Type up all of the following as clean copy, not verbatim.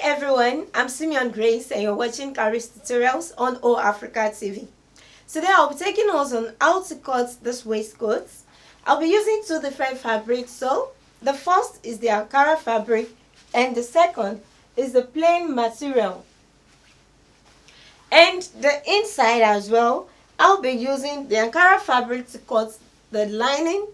everyone, I'm Simeon Grace and you're watching Kharis tutorials on Africa TV. Today I'll be taking us on how to cut this waistcoat. I'll be using two different fabrics. So the first is the Ankara fabric and the second is the plain material. And the inside as well, I'll be using the Ankara fabric to cut the lining,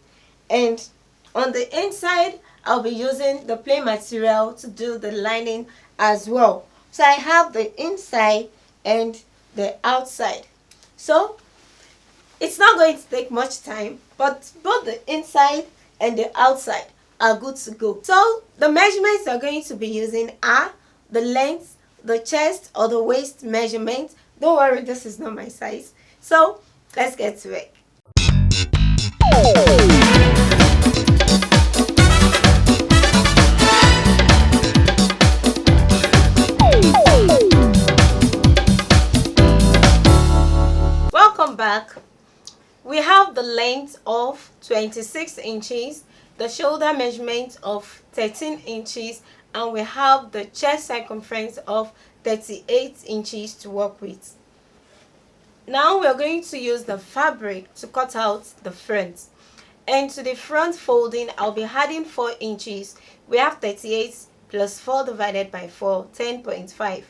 and on the inside I'll be using the plain material to do the lining as well. So I have the inside and the outside. So it's not going to take much time, but both the inside and the outside are good to go. So the measurements I'm going to be using are the length, the chest or the waist measurement. Don't worry, this is not my size. So let's get to it. Welcome back. We have the length of 26 inches, the shoulder measurement of 13 inches, and we have the chest circumference of 38 inches to work with. Now we're going to use the fabric to cut out the front. And to the front folding, I'll be adding 4 inches. We have 38 plus 4 divided by 4, 10.5.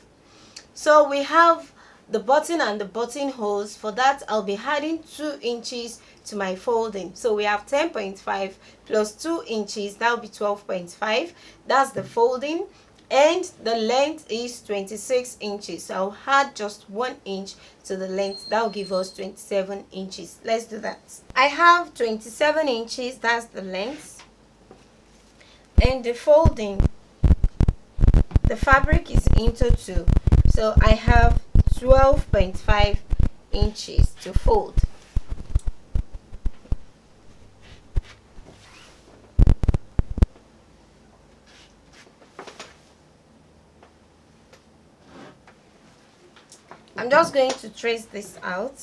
So we have the button and the buttonholes. For that, I'll be adding 2 inches to my folding. So we have 10.5 plus 2 inches, that will be 12.5. That's the folding. And the length is 26 inches. So I'll add just 1 inch to the length. That will give us 27 inches. Let's do that. I have 27 inches, that's the length. And the folding, the fabric is into 2. So I have 12.5 inches to fold. I'm just going to trace this out.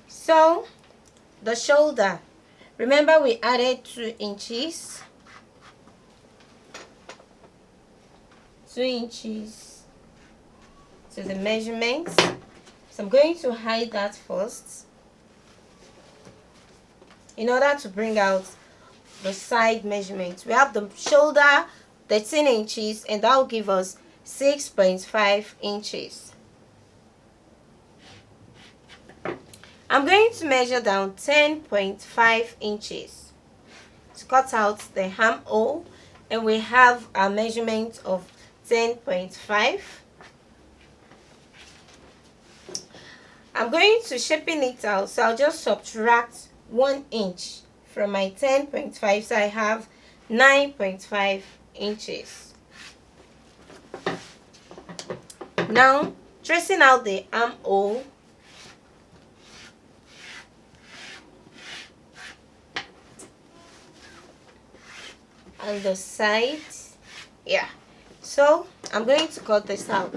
So the shoulder, remember we added 2 inches. 2 inches to the measurements. So I'm going to hide that first in order to bring out the side measurements. We have the shoulder 13 inches and that will give us 6.5 inches. I'm going to measure down 10.5 inches to cut out the armhole, and we have a measurement of 10.5. I'm going to shaping it out, so I'll just subtract 1 inch from my 10.5, so I have 9.5 inches. Now tracing out the armhole, on the side, yeah. So I'm going to cut this out.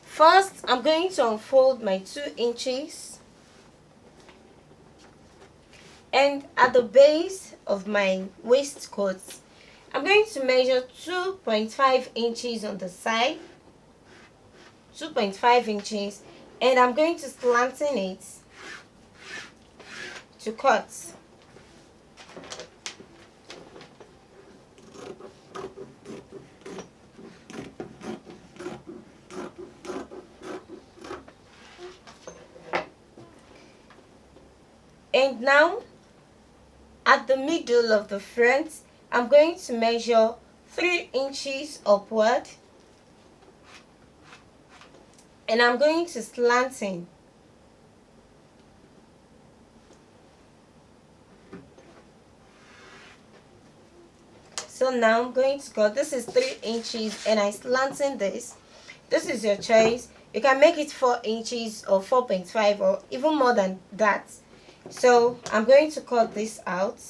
First, I'm going to unfold my 2 inches. And at the base of my waistcoat, I'm going to measure 2.5 inches on the side, 2.5 inches, and I'm going to slanten it to cut. And now at the middle of the front, I'm going to measure 3 inches upward, and I'm going to slanting So now I'm going to cut. This is 3 inches and I slanting this. This is your choice. You can make it 4 inches or 4.5 or even more than that. So I'm going to cut this out.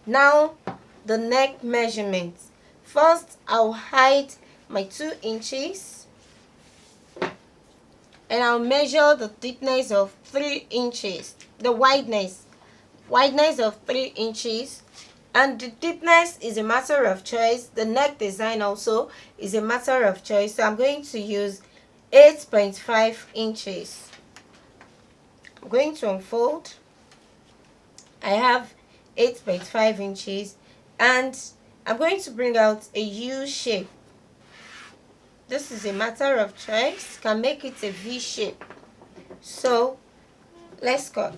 Now the neck measurement. First I'll hide my 2 inches and I'll measure the thickness of 3 inches, the wideness of 3 inches, and the deepness is a matter of choice. The neck design also is a matter of choice, so I'm going to use 8.5 inches. I'm going to unfold. I have 8.5 inches and I'm going to bring out a U shape. This is a matter of choice. Can make it a V shape. So let's cut.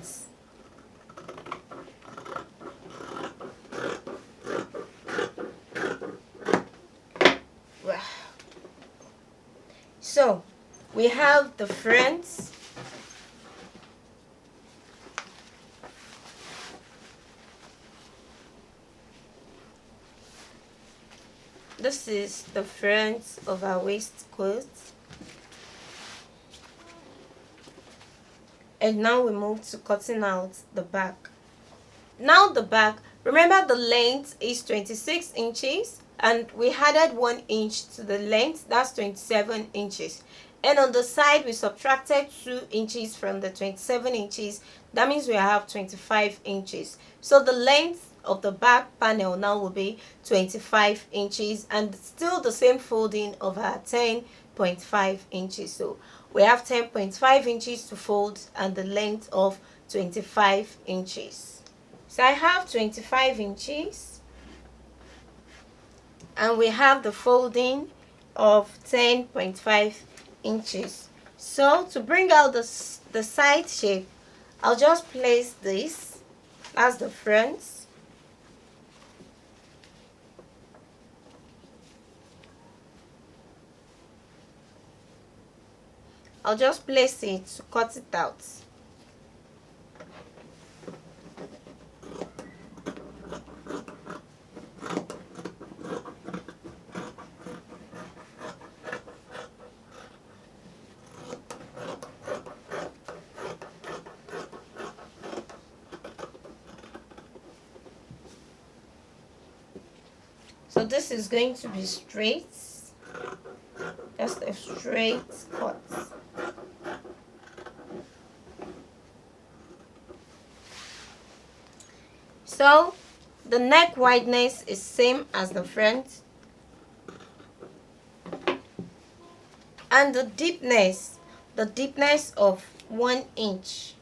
Wow. So we have the front. This is the front of our waistcoat. And now we move to cutting out the back. Now the back, remember the length is 26 inches and we added 1 inch to the length, that's 27 inches. And on the side we subtracted 2 inches from the 27 inches, that means we have 25 inches. So the length of the back panel now will be 25 inches and still the same folding of our 10.5 inches. So we have 10.5 inches to fold and the length of 25 inches. So I have 25 inches and we have the folding of 10.5 inches. So to bring out the side shape, I'll just place this as the front. I'll just place it to cut it out. So this is going to be straight, just a straight cut. So the neck wideness is same as the front, and the deepness of 1 inch.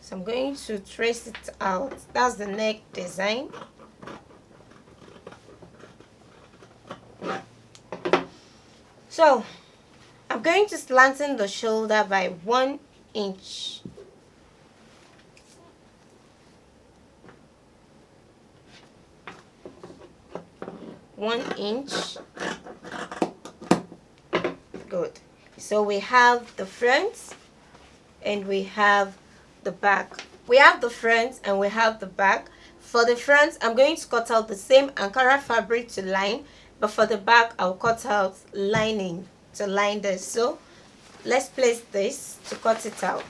So I'm going to trace it out. That's the neck design. So I'm going to slanten the shoulder by 1 inch. Good. So we have the front and we have the back. We have the front and we have the back. For the front, I'm going to cut out the same Ankara fabric to line, but for the back, I'll cut out lining to line this. So let's place this to cut it out.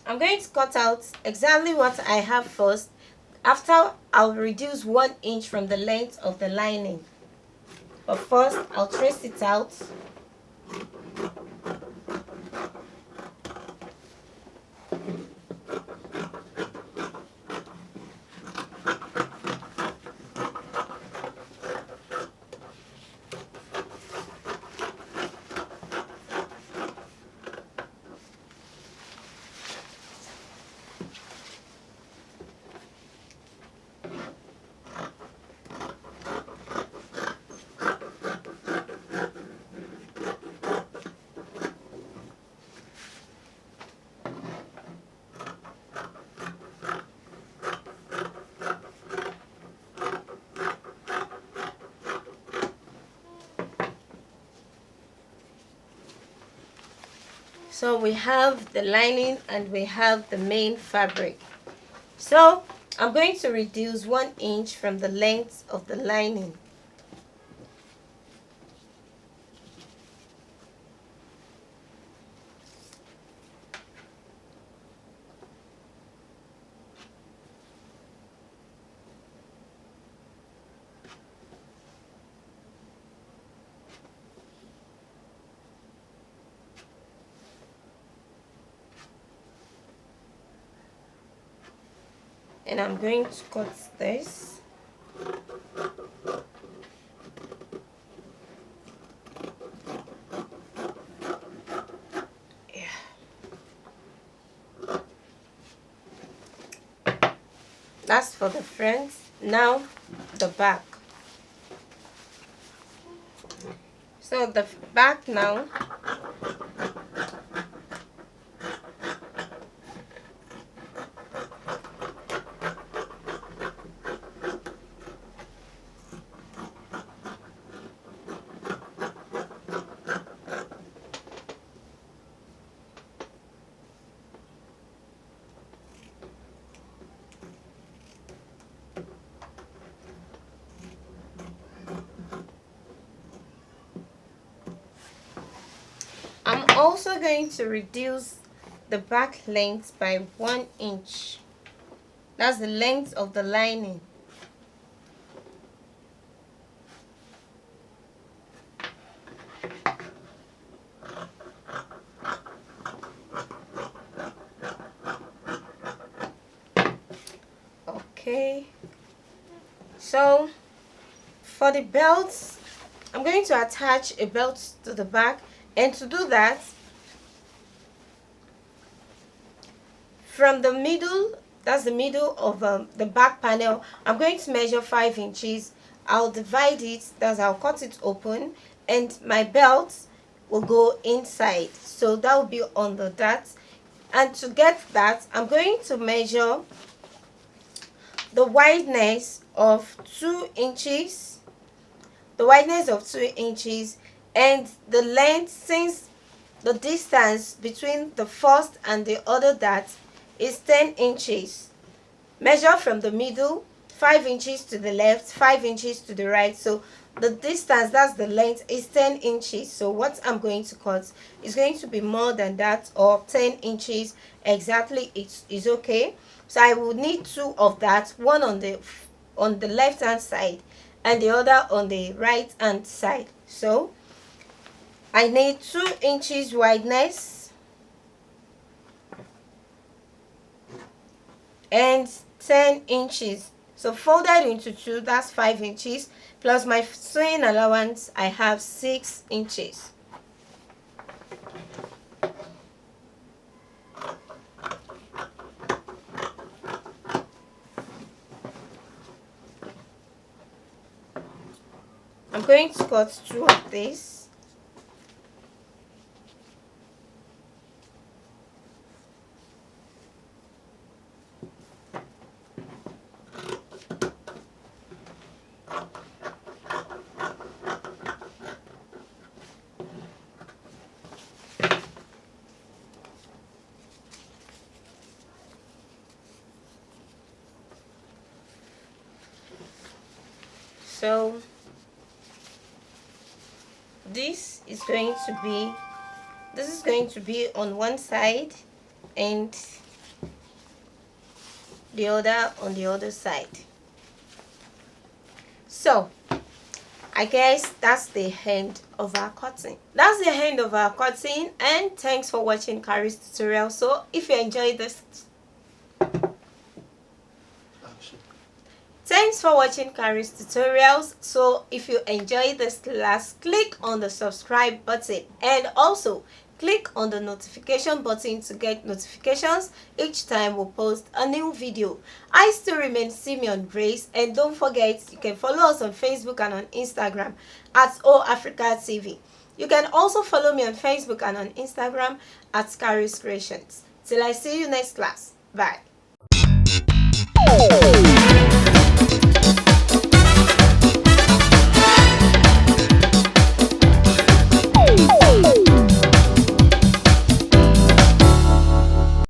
I'm going to cut out exactly what I have first. After, I'll reduce 1 inch from the length of the lining. But first, I'll trace it out. So we have the lining and we have the main fabric. So I'm going to reduce 1 inch from the length of the lining. And I'm going to cut this. Yeah. That's for the front. Now the back. So the back now, I'm also going to reduce the back length by 1 inch. That's the length of the lining. Okay, so for the belts, I'm going to attach a belt to the back, and to do that, from the middle, that's the middle of the back panel, I'm going to measure 5 inches. I'll divide it, I'll cut it open, and my belt will go inside, so that will be on the dart. And to get that, I'm going to measure the wideness of 2 inches, and the length, since the distance between the first and the other dart is 10 inches. Measure from the middle, 5 inches to the left, 5 inches to the right. So the distance, that's the length, is 10 inches. So what I'm going to cut is going to be more than that, or 10 inches exactly. It is okay. So I will need 2 of that, one on the left hand side and the other on the right hand side. So I need 2 inches wideness and 10 inches. So folded into 2, that's 5 inches, plus my sewing allowance, I have 6 inches. I'm going to cut 2 of these. So this is going to be on one side and the other on the other side. So I guess that's the end of our cutting. And thanks for watching Kharis tutorial. So if you enjoyed this, thanks for watching Kharis tutorials. So if you enjoyed this class, click on the subscribe button and also click on the notification button to get notifications each time we post a new video. I still remain Simeon Grace, and don't forget you can follow us on Facebook and on Instagram at Africa TV. You can also follow me on Facebook and on Instagram at Kharis Kreations. Till I see you next class. Bye.